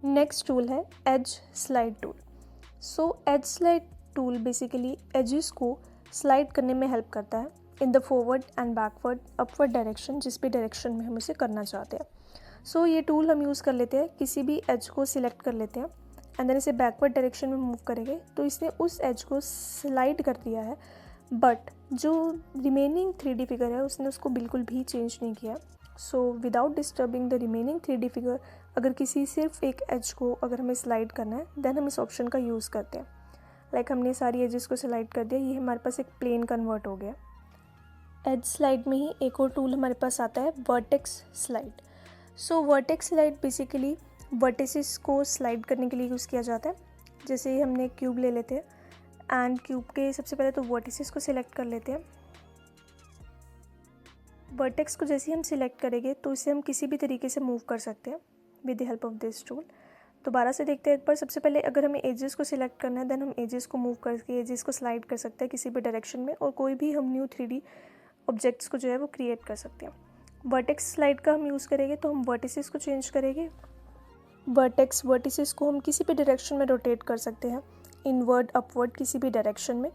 नेक्स्ट टूल है edge slide tool. So edge slide tool basically edges को स्लाइड करने में हेल्प करता है in the forward and backward upward direction, जिस भी डायरेक्शन में हम इसे करना चाहते हैं। सो ये टूल हम यूज़ कर लेते हैं, किसी भी एज को सिलेक्ट कर लेते हैं एंड देन इसे बैकवर्ड डायरेक्शन में मूव करेंगे तो इसने उस एज को स्लाइड कर दिया है बट जो रिमेनिंग 3D फिगर है उसने उसको बिल्कुल भी चेंज नहीं किया। So without disturbing the remaining 3D figure, अगर किसी सिर्फ एक एज को अगर हमें स्लाइड करना है देन हम इस ऑप्शन का यूज़ करते हैं। लाइक हमने सारी एजेस को सिलेक्ट कर दिया, ये हमारे पास एक प्लेन कन्वर्ट हो गया। एज स्लाइड में ही एक और टूल हमारे पास आता है वर्टेक्स स्लाइड। सो वर्टेक्स स्लाइड बेसिकली वर्टिसेस को स्लाइड करने के लिए यूज़ किया जाता है। जैसे हमने क्यूब ले लेते हैं एंड क्यूब के सबसे पहले तो वर्टिसेस को सिलेक्ट कर लेते हैं। वर्टेक्स को जैसे ही हम सिलेक्ट करेंगे तो इसे हम किसी भी तरीके से मूव कर सकते हैं with the help of this tool. दोबारा से देखते हैं एक बार। सबसे पहले अगर हमें एजेस को सिलेक्ट करना है देन हम एजेस को मूव करके एजेस को स्लाइड कर सकते हैं किसी भी डायरेक्शन में, और कोई भी हम न्यू 3D ऑब्जेक्ट्स को जो है वो क्रिएट कर सकते हैं। वर्टेक्स स्लाइड का हम यूज़ करेंगे तो हम वर्टिसेस को चेंज करेंगे। वर्टिसेस को हम किसी भी डायरेक्शन में रोटेट कर सकते हैं, इनवर्ड अपवर्ड किसी भी डायरेक्शन में।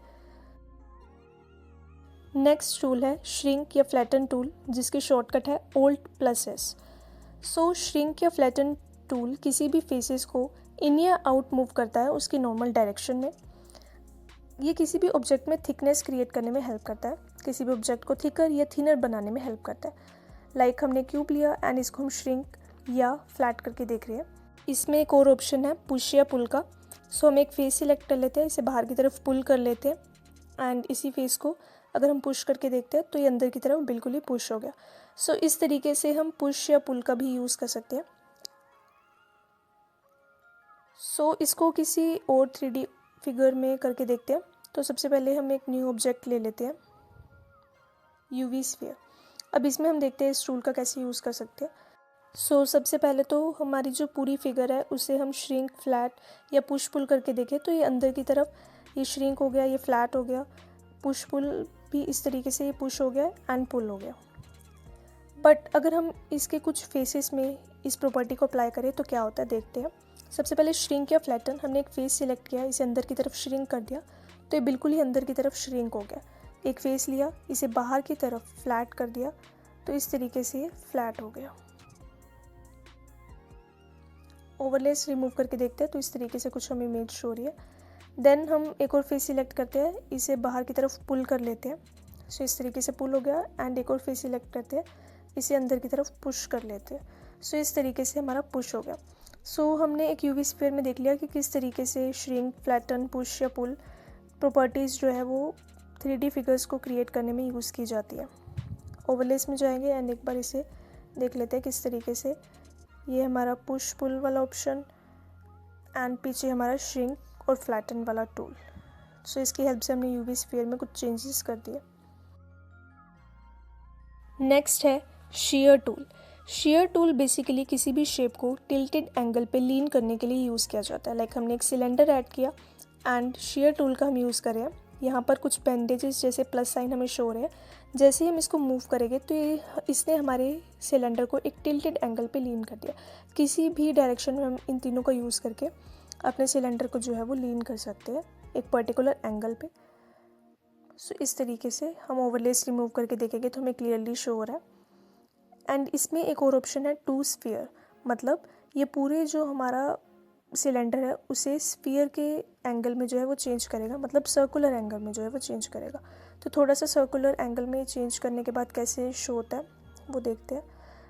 नेक्स्ट टूल है श्रिंक या फ्लैटन टूल, जिसकी शॉर्टकट है Alt+S। सो श्रिंक या फ्लैटन टूल किसी भी फेसेस को इन या आउट मूव करता है उसकी नॉर्मल डायरेक्शन में। ये किसी भी ऑब्जेक्ट में थिकनेस क्रिएट करने में हेल्प करता है, किसी भी ऑब्जेक्ट को थिकर या थिनर बनाने में हेल्प करता है। लाइक हमने क्यूब लिया एंड इसको हम श्रिंक या फ्लैट करके देख रहे हैं। इसमें एक और ऑप्शन है पुश या पुल का। सो हम एक फेस सिलेक्ट कर लेते हैं, इसे बाहर की तरफ पुल कर लेते हैं एंड इसी फेस को अगर हम पुश करके देखते हैं तो ये अंदर की तरफ बिल्कुल ही पुश हो गया। सो इस तरीके से हम पुश या पुल का भी यूज़ कर सकते हैं। सो इसको किसी और 3D फिगर में करके देखते हैं। तो सबसे पहले हम एक न्यू ऑब्जेक्ट ले लेते हैं, UV स्फीयर। अब इसमें हम देखते हैं इस टूल का कैसे यूज़ कर सकते हैं। सो सबसे पहले तो हमारी जो पूरी फिगर है उसे हम श्रिंक, फ्लैट या पुश पुल करके देखें तो ये अंदर की तरफ ये श्रिंक हो गया, ये फ्लैट हो गया, पुश पुल भी इस तरीके से ये पुश हो गया एंड पुल हो गया। बट अगर हम इसके कुछ फेसेस में इस प्रॉपर्टी को अप्लाई करें तो क्या होता है देखते हैं। सबसे पहले श्रिंक या फ्लैटन, हमने एक फेस सिलेक्ट किया, इसे अंदर की तरफ श्रिंक कर दिया तो ये बिल्कुल ही अंदर की तरफ श्रिंक हो गया। एक फेस लिया, इसे बाहर की तरफ फ्लैट कर दिया तो इस तरीके से ये फ्लैट हो गया। ओवरलेस रिमूव करके देखते हैं तो इस तरीके से कुछ हमें इमेज शो रही है। देन हम एक और फेस सिलेक्ट करते हैं, इसे बाहर की तरफ पुल कर लेते हैं। सो इस तरीके से पुल हो गया एंड एक और फेस सिलेक्ट करते हैं, इसे अंदर की तरफ पुश कर लेते हैं। सो इस तरीके से हमारा पुश हो गया। सो हमने एक UV स्फीयर में देख लिया कि किस तरीके से श्रिंक, फ्लैटन, पुश या पुल प्रॉपर्टीज़ जो है वो 3D फिगर्स को क्रिएट करने में यूज़ की जाती है। ओवरलेस में जाएंगे एंड एक बार इसे देख लेते हैं किस तरीके से ये हमारा पुश पुल वाला ऑप्शन एंड पीछे हमारा श्रिंक और फ्लैटन वाला टूल। सो इसकी हेल्प से हमने UV स्फीयर में कुछ चेंजेस कर दिए। नेक्स्ट है share tool. Share tool basically किसी भी शेप को टिल्टेड एंगल पे लीन करने के लिए यूज़ किया जाता है। लाइक हमने एक सिलेंडर ऐड किया एंड शेयर टूल का हम यूज़ कर रहे हैं। यहाँ पर कुछ बैंडेजेस जैसे प्लस साइन हमें शो हो रहे हैं। जैसे ही हम इसको मूव करेंगे तो ये इसने हमारे सिलेंडर को एक टिल्टेड एंगल पे लीन कर दिया। किसी भी डायरेक्शन में हम इन तीनों का यूज़ करके अपने सिलेंडर को जो है वो लीन कर सकते हैं एक पर्टिकुलर एंगल पे। सो इस तरीके से हम ओवरलेस रिमूव करके देखेंगे तो हमें क्लियरली शो हो रहा है। एंड इसमें एक और ऑप्शन है टू स्फीयर, मतलब ये पूरे जो हमारा सिलेंडर है उसे स्फीयर के एंगल में जो है वो चेंज करेगा, मतलब सर्कुलर एंगल में जो है वो चेंज करेगा। तो थोड़ा सा सर्कुलर एंगल में चेंज करने के बाद कैसे शो होता है वो देखते हैं।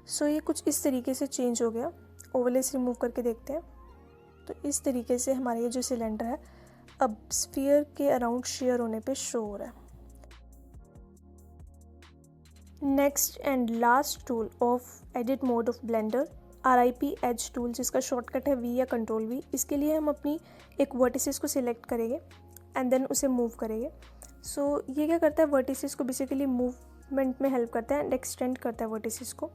सो ये कुछ इस तरीके से चेंज हो गया। ओवरलेस रिमूव करके देखते हैं तो इस तरीके से हमारा ये जो सिलेंडर है अब स्फीयर के अराउंड शेयर होने पे शो हो रहा है। Next and last tool of edit mode of Blender, RIP edge tool, जिसका शॉर्टकट है V या Ctrl+V। इसके लिए हम अपनी एक वर्टिसेस को सिलेक्ट करेंगे एंड देन उसे मूव करेंगे। सो ये क्या करता है, वर्टिसेस को बेसिकली मूवमेंट में हेल्प करता है एंड एक्सटेंड करता है वर्टिसेस को।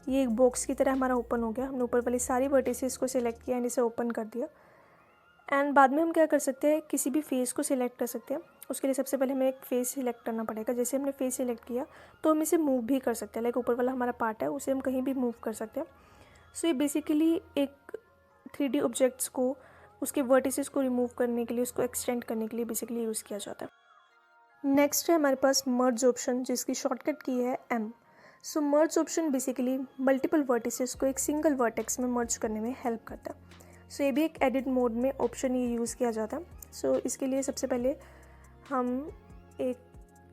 ये एक बॉक्स की तरह हमारा ओपन हो गया। हमने ऊपर वाली सारी वर्टिसेस को सिलेक्ट किया एंड इसे ओपन कर दिया। एंड बाद में हम क्या कर सकते हैं, किसी भी फेस को सिलेक्ट कर सकते हैं। उसके लिए सबसे पहले हमें एक फेस सिलेक्ट करना पड़ेगा। जैसे हमने फेस सिलेक्ट किया तो हम इसे मूव भी कर सकते हैं। लाइक ऊपर वाला हमारा पार्ट है उसे हम कहीं भी मूव कर सकते हैं। सो ये बेसिकली एक 3D ऑब्जेक्ट्स को उसके वर्टिसेस को रिमूव करने के लिए, उसको एक्सटेंड करने के लिए बेसिकली यूज़ किया जाता है। नेक्स्ट है हमारे पास मर्ज ऑप्शन, जिसकी शॉर्टकट की है M। So merge option basically multiple vertices को एक सिंगल वर्टेक्स में मर्ज करने में हेल्प करता है। सो ये भी एक एडिट मोड में ऑप्शन ये यूज़ किया जाता है। सो इसके लिए सबसे पहले हम एक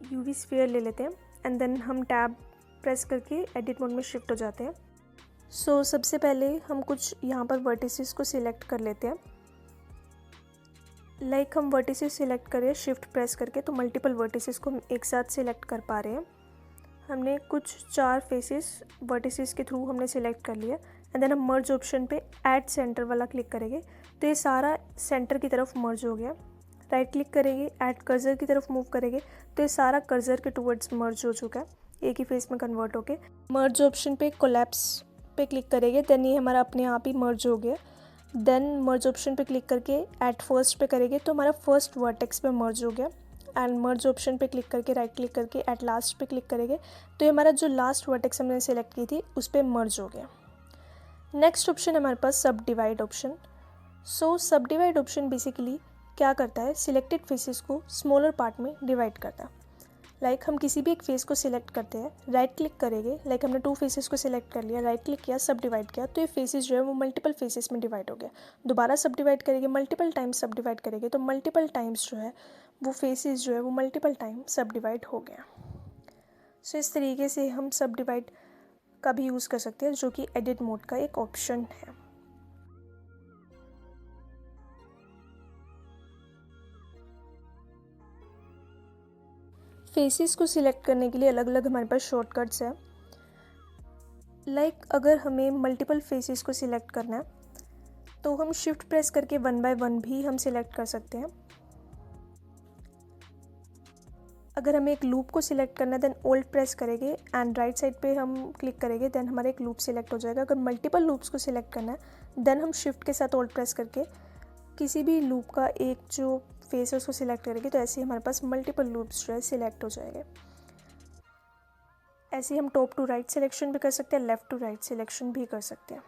यूवी स्फीयर ले लेते हैं एंड देन हम टैब प्रेस करके एडिट मोड में शिफ्ट हो जाते हैं। सो सबसे पहले हम कुछ यहाँ पर वर्टिसेस को सिलेक्ट कर लेते हैं। लाइक हम वर्टिसेस सिलेक्ट करें शिफ्ट प्रेस करके तो मल्टीपल वर्टिसेस को हम एक साथ सिलेक्ट कर पा रहे हैं। हमने कुछ 4 फेसेस वर्टिसेस के थ्रू हमने सिलेक्ट कर लिया एंड देन हम मर्ज ऑप्शन पे ऐड सेंटर वाला क्लिक करेंगे तो ये सारा सेंटर की तरफ मर्ज हो गया। राइट क्लिक करेंगे, ऐड कर्सर की तरफ मूव करेंगे तो ये सारा कर्सर के टुवर्ड्स मर्ज हो चुका है, एक ही फेस में कन्वर्ट होके। मर्ज ऑप्शन पे कोलैप्स पे क्लिक करेंगे देन ये हमारा अपने आप ही मर्ज हो गया। देन मर्ज ऑप्शन पे क्लिक करके ऐड फर्स्ट पे करेंगे तो हमारा फर्स्ट वर्टेक्स पे मर्ज हो गया। एंड मर्ज ऑप्शन पे क्लिक करके राइट क्लिक करके ऐड लास्ट पे क्लिक करेंगे तो ये हमारा जो लास्ट वर्टेक्स हमने सेलेक्ट की थी उस पर मर्ज हो गया। नेक्स्ट ऑप्शन हमारे पास सब डिवाइड ऑप्शन। सो सब डिवाइड ऑप्शन बेसिकली क्या करता है, सिलेक्टेड फेसेस को स्मॉलर पार्ट में डिवाइड करता है। लाइक हम किसी भी एक फेस को सिलेक्ट करते हैं, राइट क्लिक करेंगे, लाइक हमने 2 फेसेस को सिलेक्ट कर लिया, राइट क्लिक किया, सब डिवाइड किया तो ये फेसेस जो है वो मल्टीपल फेसेस में डिवाइड हो गया। दोबारा सब डिवाइड करेंगे, मल्टीपल टाइम्स सब डिवाइड करेंगे तो मल्टीपल टाइम्स जो है वो फेसेस जो है वो मल्टीपल टाइम सब डिवाइड हो गया। सो इस तरीके से हम सब डिवाइड का भी यूज़ कर सकते हैं जो कि एडिट मोड का एक ऑप्शन है। फेसेस को सिलेक्ट करने के लिए अलग अलग हमारे पास शॉर्टकट्स हैं। लाइक अगर हमें मल्टीपल फेसेस को सिलेक्ट करना है तो हम शिफ्ट प्रेस करके 1 बाय 1 भी हम सिलेक्ट कर सकते हैं। अगर हमें एक लूप को सिलेक्ट करना है देन ओल्ड प्रेस करेंगे एंड राइट साइड पे हम क्लिक करेंगे देन हमारा एक लूप सिलेक्ट हो जाएगा। अगर मल्टीपल लूप्स को सिलेक्ट करना है देन हम शिफ्ट के साथ ओल्ड प्रेस करके किसी भी लूप का एक जो फेस है उसको सिलेक्ट करेंगे तो ऐसे ही हमारे पास मल्टीपल लूप्स जो है सिलेक्ट हो जाएंगे। ऐसे ही हम टॉप टू राइट सिलेक्शन भी कर सकते हैं, लेफ़्ट टू राइट सिलेक्शन भी कर सकते हैं।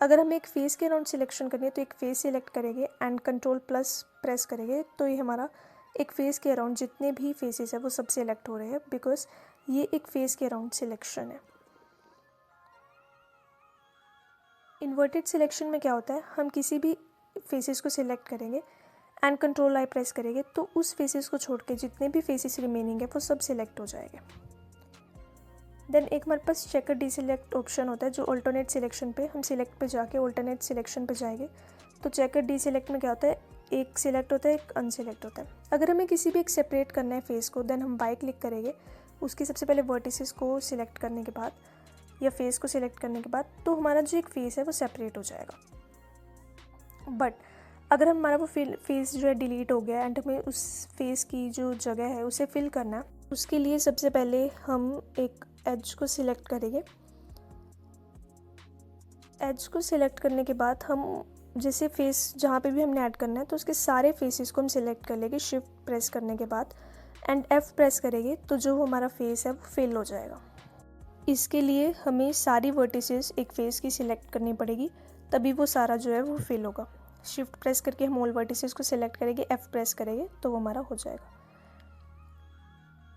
अगर हमें एक फेस के अराउंड सिलेक्शन करनी है तो एक फेस सिलेक्ट करेंगे एंड कंट्रोल प्लस प्रेस करेंगे तो ये हमारा एक फेस के अराउंड जितने भी फेसेस है वो सब सिलेक्ट हो रहे हैं बिकॉज ये एक फेस के अराउंड सिलेक्शन है। इन्वर्टेड सिलेक्शन में क्या होता है, हम किसी भी फेसेस को सिलेक्ट करेंगे एंड कंट्रोल आई प्रेस करेंगे तो उस फेसेस को छोड़ के जितने भी फेसेस रिमेनिंग है वो सब सिलेक्ट हो जाएंगे। देन एक हमारे पास चेकर डीसिलेक्ट ऑप्शन होता है जो अल्टरनेट सिलेक्शन पे हम सिलेक्ट पे जाके अल्टरनेट सिलेक्शन पे जाएंगे तो चेकर डीसिलेक्ट में क्या होता है, एक सिलेक्ट होता है एक अनसिलेक्ट होता है। अगर हमें किसी भी एक सेपरेट करना है फेस को देन हम बाई क्लिक करेंगे, उसकी सबसे पहले वर्टिसेस को सिलेक्ट करने के बाद या फेस को सिलेक्ट करने के बाद तो हमारा जो एक फेस है वो सेपरेट हो जाएगा। बट अगर हमारा वो फेस जो है डिलीट हो गया एंड हमें उस फेस की जो जगह है उसे फिल करना है, उसके लिए सबसे पहले हम एक एज को सिलेक्ट करेंगे। एज को सिलेक्ट करने के बाद हम जैसे फेस जहाँ पे भी हमने ऐड करना है तो उसके सारे फेसेस को हम सिलेक्ट कर लेंगे शिफ्ट प्रेस करने के बाद एंड F प्रेस करेंगे तो जो हमारा फेस है वो फिल हो जाएगा। इसके लिए हमें सारी वर्टिसेस एक फेस की सिलेक्ट करनी पड़ेगी तभी वो सारा जो है वो फिल होगा। शिफ्ट प्रेस करके हम ऑल वर्टिसेस को सिलेक्ट करेंगे, F प्रेस करेंगे तो वो हमारा हो जाएगा।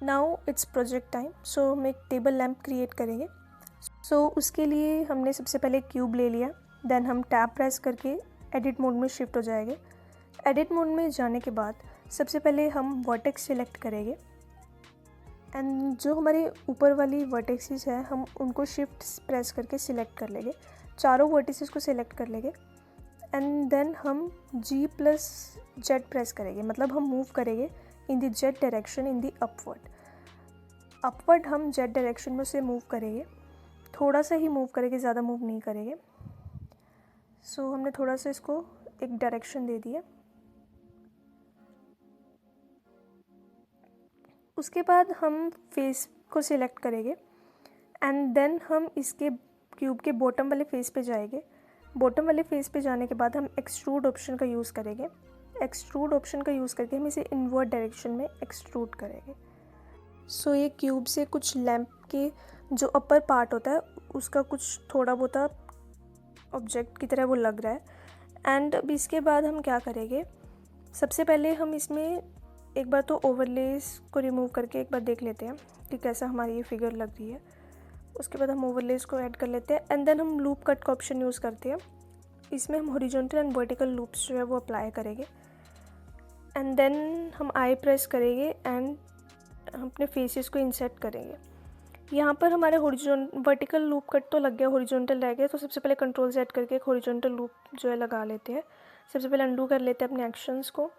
Now it's project time. So हम एक टेबल लैम्प क्रिएट करेंगे। सो उसके लिए हमने सबसे पहले क्यूब ले लिया, देन हम टैब प्रेस करके एडिट मोड में शिफ्ट हो जाएंगे। एडिट मोड में जाने के बाद सबसे पहले हम वर्टेक्स सिलेक्ट करेंगे एंड जो हमारे ऊपर वाली वर्टेक्सेस हैं हम उनको शिफ्ट प्रेस करके सिलेक्ट कर लेंगे, चारों वर्टिसेस को सिलेक्ट कर लेंगे एंड देन हम G+Z प्रेस करेंगे, मतलब हम मूव करेंगे in the Z direction in the upward हम Z डायरेक्शन में उसे मूव करेंगे, थोड़ा सा ही मूव करेंगे, ज़्यादा मूव नहीं करेंगे। सो हमने थोड़ा सा इसको एक डायरेक्शन दे दिया। उसके बाद हम फेस को सिलेक्ट करेंगे एंड देन हम इसके क्यूब के बॉटम वाले फेस पे जाएंगे। बॉटम वाले फेस पे जाने के बाद हम एक्सट्रूड ऑप्शन का यूज़ करेंगे। एक्सट्रूड ऑप्शन का यूज़ करके हम इसे इनवर्ट डायरेक्शन में एक्सट्रूड करेंगे। सो ये क्यूब से कुछ लैंप के जो अपर पार्ट होता है उसका कुछ थोड़ा बहुत ऑब्जेक्ट की तरह वो लग रहा है। एंड अब इसके बाद हम क्या करेंगे, सबसे पहले हम इसमें एक बार तो ओवरलेस को रिमूव करके एक बार देख लेते हैं कि कैसा हमारी ये फिगर लग रही है। उसके बाद हम ओवरलेस को ऐड कर लेते हैं एंड देन हम लूप कट का ऑप्शन यूज़ करते हैं। इसमें हम हॉरिजॉन्टल एंड वर्टिकल लूप्स जो है वो अप्लाई करेंगे एंड देन हम आई प्रेस करेंगे एंड हम अपने फेसेस को इंसर्ट करेंगे। यहाँ पर हमारे वर्टिकल लूप कट तो लग गया, हॉरिजॉन्टल रह गया, तो सबसे पहले कंट्रोल Z करके एक हॉरिजॉन्टल लूप जो है लगा लेते हैं। सबसे पहले अंडू कर लेते हैं अपने एक्शंस को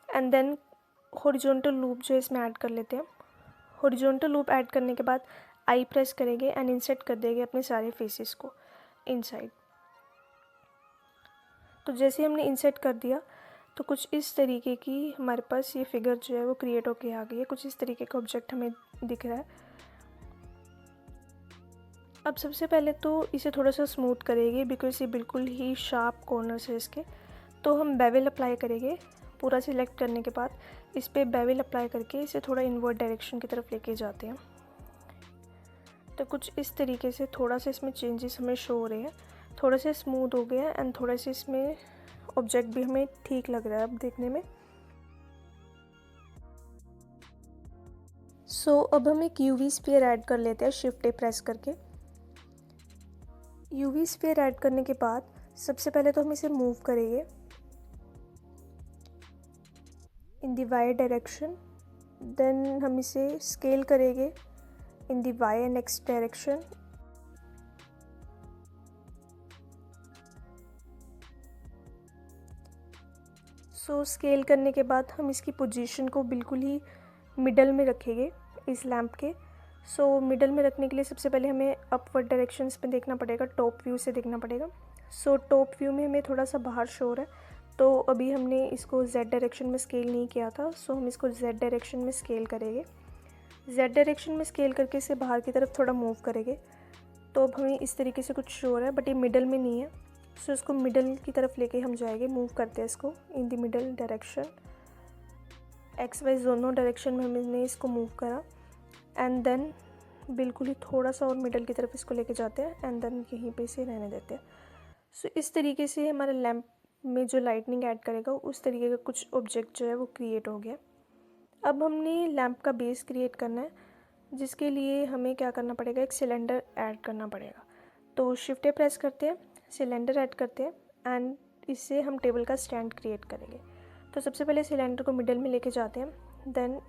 एंड देन हॉरिजॉन्टल लूप जो है इसमें ऐड कर लेते हैं। हॉरिजॉन्टल लूप ऐड करने के बाद आई प्रेस करेंगे एंड इंसर्ट कर देंगे अपने सारे फेसेस को इनसाइड। तो जैसे हमने इंसर्ट कर दिया तो कुछ इस तरीके की हमारे पास ये फिगर जो है वो क्रिएट होके आ गई है। कुछ इस तरीके का ऑब्जेक्ट हमें दिख रहा है। अब सबसे पहले तो इसे थोड़ा सा स्मूथ करेंगे बिकॉज ये बिल्कुल ही शार्प कॉर्नर्स है इसके। तो हम बेवल अप्लाई करेंगे। पूरा सिलेक्ट करने के बाद इस पर बेवल अप्लाई करके इसे थोड़ा इनवर्ड डायरेक्शन की तरफ लेके जाते हैं। तो कुछ इस तरीके से थोड़ा सा इसमें चेंजेस हमें शो हो रहे हैं। थोड़ा सा स्मूथ हो गया एंड थोड़ा सा इसमें ऑब्जेक्ट भी हमें ठीक लग रहा है अब देखने में। सो अब हम एक यूवी स्फीयर ऐड कर लेते हैं शिफ्ट ए प्रेस करके। यूवी स्फीयर ऐड करने के बाद सबसे पहले तो हम इसे मूव करेंगे in the Y direction, then हम इसे स्केल करेंगे in the Y and X direction. So scale करने के बाद हम इसकी पोजीशन को बिल्कुल ही मिडल में रखेंगे इस लैंप के। सो मिडल में रखने के लिए सबसे पहले हमें अपवर्ड डायरेक्शंस में देखना पड़ेगा, टॉप व्यू से देखना पड़ेगा। सो टॉप व्यू में हमें थोड़ा सा बाहर शो हो रहा है, तो अभी हमने इसको Z डायरेक्शन में स्केल नहीं किया था, सो हम इसको Z डायरेक्शन में स्केल करेंगे। Z डायरेक्शन में स्केल करके इसे बाहर की तरफ थोड़ा मूव करेंगे। तो अब हमें इस तरीके से कुछ शो हो रहा है बट ये मिडल में नहीं है। सो इसको मिडल की तरफ लेके हम जाएंगे, मूव करते हैं इसको in the middle direction. X Y दोनों डायरेक्शन में हमने इसको मूव करा एंड देन बिल्कुल ही थोड़ा सा और मिडल की तरफ इसको लेके जाते हैं एंड देन यहीं पे इसे रहने देते हैं। सो इस तरीके से हमारे लैंप में जो लाइटनिंग ऐड करेगा उस तरीके का कुछ ऑब्जेक्ट जो है वो क्रिएट हो गया। अब हमने लैंप का बेस क्रिएट करना है, जिसके लिए हमें क्या करना पड़ेगा, एक सिलेंडर ऐड करना पड़ेगा। तो शिफ्ट ए प्रेस करते हैं, सिलेंडर ऐड करते हैं एंड इससे हम टेबल का स्टैंड क्रिएट करेंगे। तो सबसे पहले सिलेंडर को मिडल में लेके जाते हैं, देन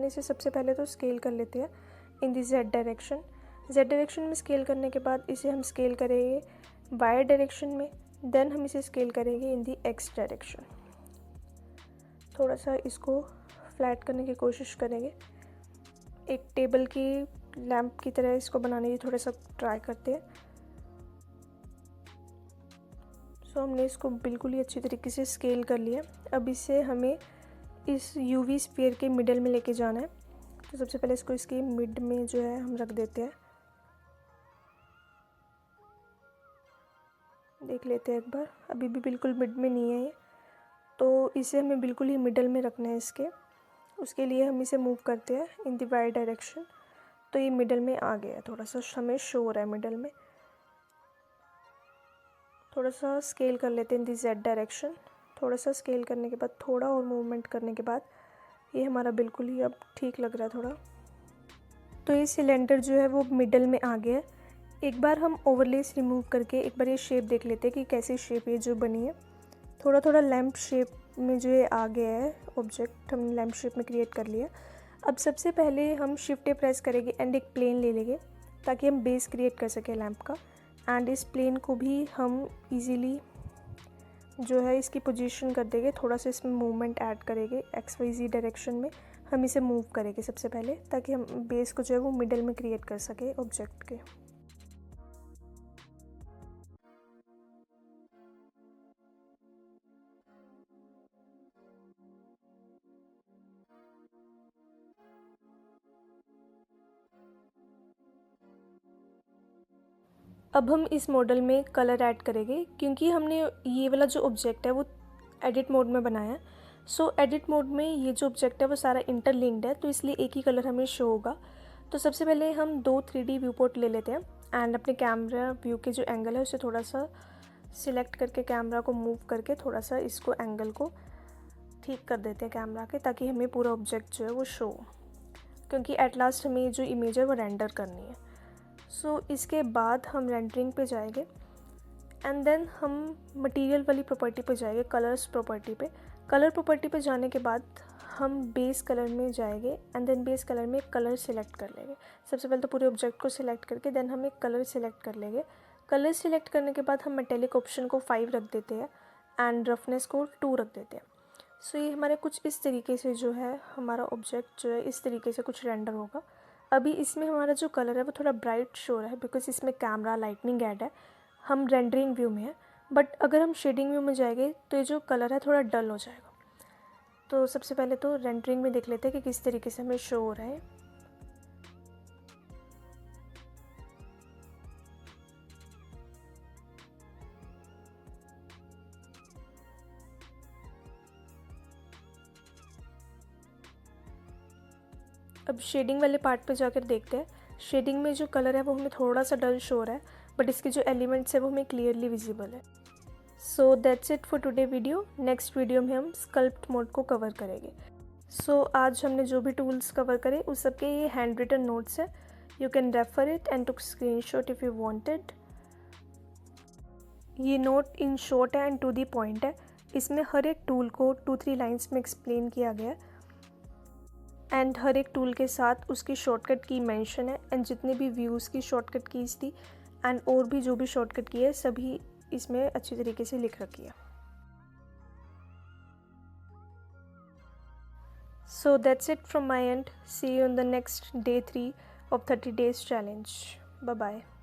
इसे सबसे पहले तो स्केल कर लेते हैं इन दी Z डायरेक्शन। Z डायरेक्शन में स्केल करने के बाद इसे हम स्केल करेंगे वाई डायरेक्शन में, देन हम इसे स्केल करेंगे इन दी X डायरेक्शन। थोड़ा सा इसको फ्लैट करने की कोशिश करेंगे, एक टेबल की लैंप की तरह इसको बनाने की थोड़ा सा ट्राई करते हैं। सो हमने इसको बिल्कुल ही अच्छी तरीके से स्केल कर लिया। अब इसे हमें इस यूवी स्फीयर के मिडल में लेके जाना है। तो सबसे पहले इसको इसके मिड में जो है हम रख देते हैं। देख लेते हैं एक बार, अभी भी बिल्कुल मिड में नहीं है ये, तो इसे हमें बिल्कुल ही मिडल में रखना है इसके। उसके लिए हम इसे मूव करते हैं इन द वाई डायरेक्शन। तो ये मिडल में आ गया है, थोड़ा सा हमें शो हो रहा है मिडल में। थोड़ा सा स्केल कर लेते हैं इन दी Z डायरेक्शन। थोड़ा सा स्केल करने के बाद थोड़ा और मूवमेंट करने के बाद ये हमारा बिल्कुल ही अब ठीक लग रहा है थोड़ा। तो ये सिलेंडर जो है वो मिडल में आ गया है। एक बार हम ओवरलेस रिमूव करके एक बार ये शेप देख लेते हैं कि कैसी शेप ये जो बनी है। थोड़ा थोड़ा लैंप शेप में जो ये आ गया है ऑब्जेक्ट, हमने लैंप शेप में क्रिएट कर लिया। अब सबसे पहले हम शिफ्ट ए प्रेस करेंगे एंड एक प्लेन ले लेंगे ताकि हम बेस क्रिएट कर सकें लैंप का। एंड इस प्लेन को भी हम इजीली जो है इसकी पोजीशन कर देंगे, थोड़ा सा इसमें मूवमेंट ऐड करेंगे XYZ डायरेक्शन में। हम इसे मूव करेंगे सबसे पहले ताकि हम बेस को जो है वो मिडल में क्रिएट कर सके ऑब्जेक्ट के। अब हम इस मॉडल में कलर ऐड करेंगे क्योंकि हमने ये वाला जो ऑब्जेक्ट है वो एडिट मोड में बनाया है। सो एडिट मोड में ये जो ऑब्जेक्ट है वो सारा इंटरलिंक्ड है, तो इसलिए एक ही कलर हमें शो होगा। तो सबसे पहले हम 2 3D व्यू पोर्ट ले लेते हैं एंड अपने कैमरा व्यू के जो एंगल है उसे थोड़ा सा सिलेक्ट करके कैमरा को मूव करके थोड़ा सा इसको एंगल को ठीक कर देते हैं कैमरा के, ताकि हमें पूरा ऑब्जेक्ट जो है वो शो, क्योंकि एट लास्ट हमें जो इमेज है वो रेंडर करनी है। सो इसके बाद हम रेंडरिंग पे जाएंगे एंड देन हम मटेरियल वाली प्रॉपर्टी पे जाएंगे, कलर्स प्रॉपर्टी पे। कलर प्रॉपर्टी पे जाने के बाद हम बेस कलर में जाएंगे एंड देन बेस कलर में कलर सेलेक्ट कर लेंगे। सबसे पहले तो पूरे ऑब्जेक्ट को सिलेक्ट करके देन हम एक कलर सेलेक्ट कर लेंगे। कलर सेलेक्ट करने के बाद हम मेटेलिक ऑप्शन को 5 रख देते हैं एंड रफनेस को 2 रख देते हैं। सो ये हमारे कुछ इस तरीके से जो है हमारा ऑब्जेक्ट जो है इस तरीके से कुछ रेंडर होगा। अभी इसमें हमारा जो कलर है वो थोड़ा ब्राइट शो रहा है बिकॉज इसमें कैमरा लाइटनिंग ऐड है, हम रेंडरिंग व्यू में है। बट अगर हम शेडिंग व्यू में जाएंगे तो ये जो कलर है थोड़ा डल हो जाएगा। तो सबसे पहले तो रेंडरिंग में देख लेते हैं कि किस तरीके से हमें शो हो रहा है। अब शेडिंग वाले पार्ट पे जाकर देखते हैं। शेडिंग में जो कलर है वो हमें थोड़ा सा डल शो हो रहा है बट इसके जो एलिमेंट्स है वो हमें क्लियरली विजिबल है। So that's it for today video. Next video में हम स्कल्प्ट मोड को कवर करेंगे। सो आज हमने जो भी टूल्स कवर करे उस सब के ये हैंड रिटन नोट्स है। You can refer it and took screenshot if you wanted. ये नोट इन शॉर्ट है एंड टू दी पॉइंट है। इसमें हर एक टूल को 2-3 लाइंस में एक्सप्लेन किया गया है एंड हर एक टूल के साथ उसकी शॉर्टकट की मेंशन है एंड जितने भी व्यूज़ की शॉर्टकट कीज़ थी एंड और भी जो भी शॉर्टकट की है सभी इसमें अच्छी तरीके से लिख रखी है। So that's it from my end. See you on the next day 3 of 30 days challenge. Bye bye.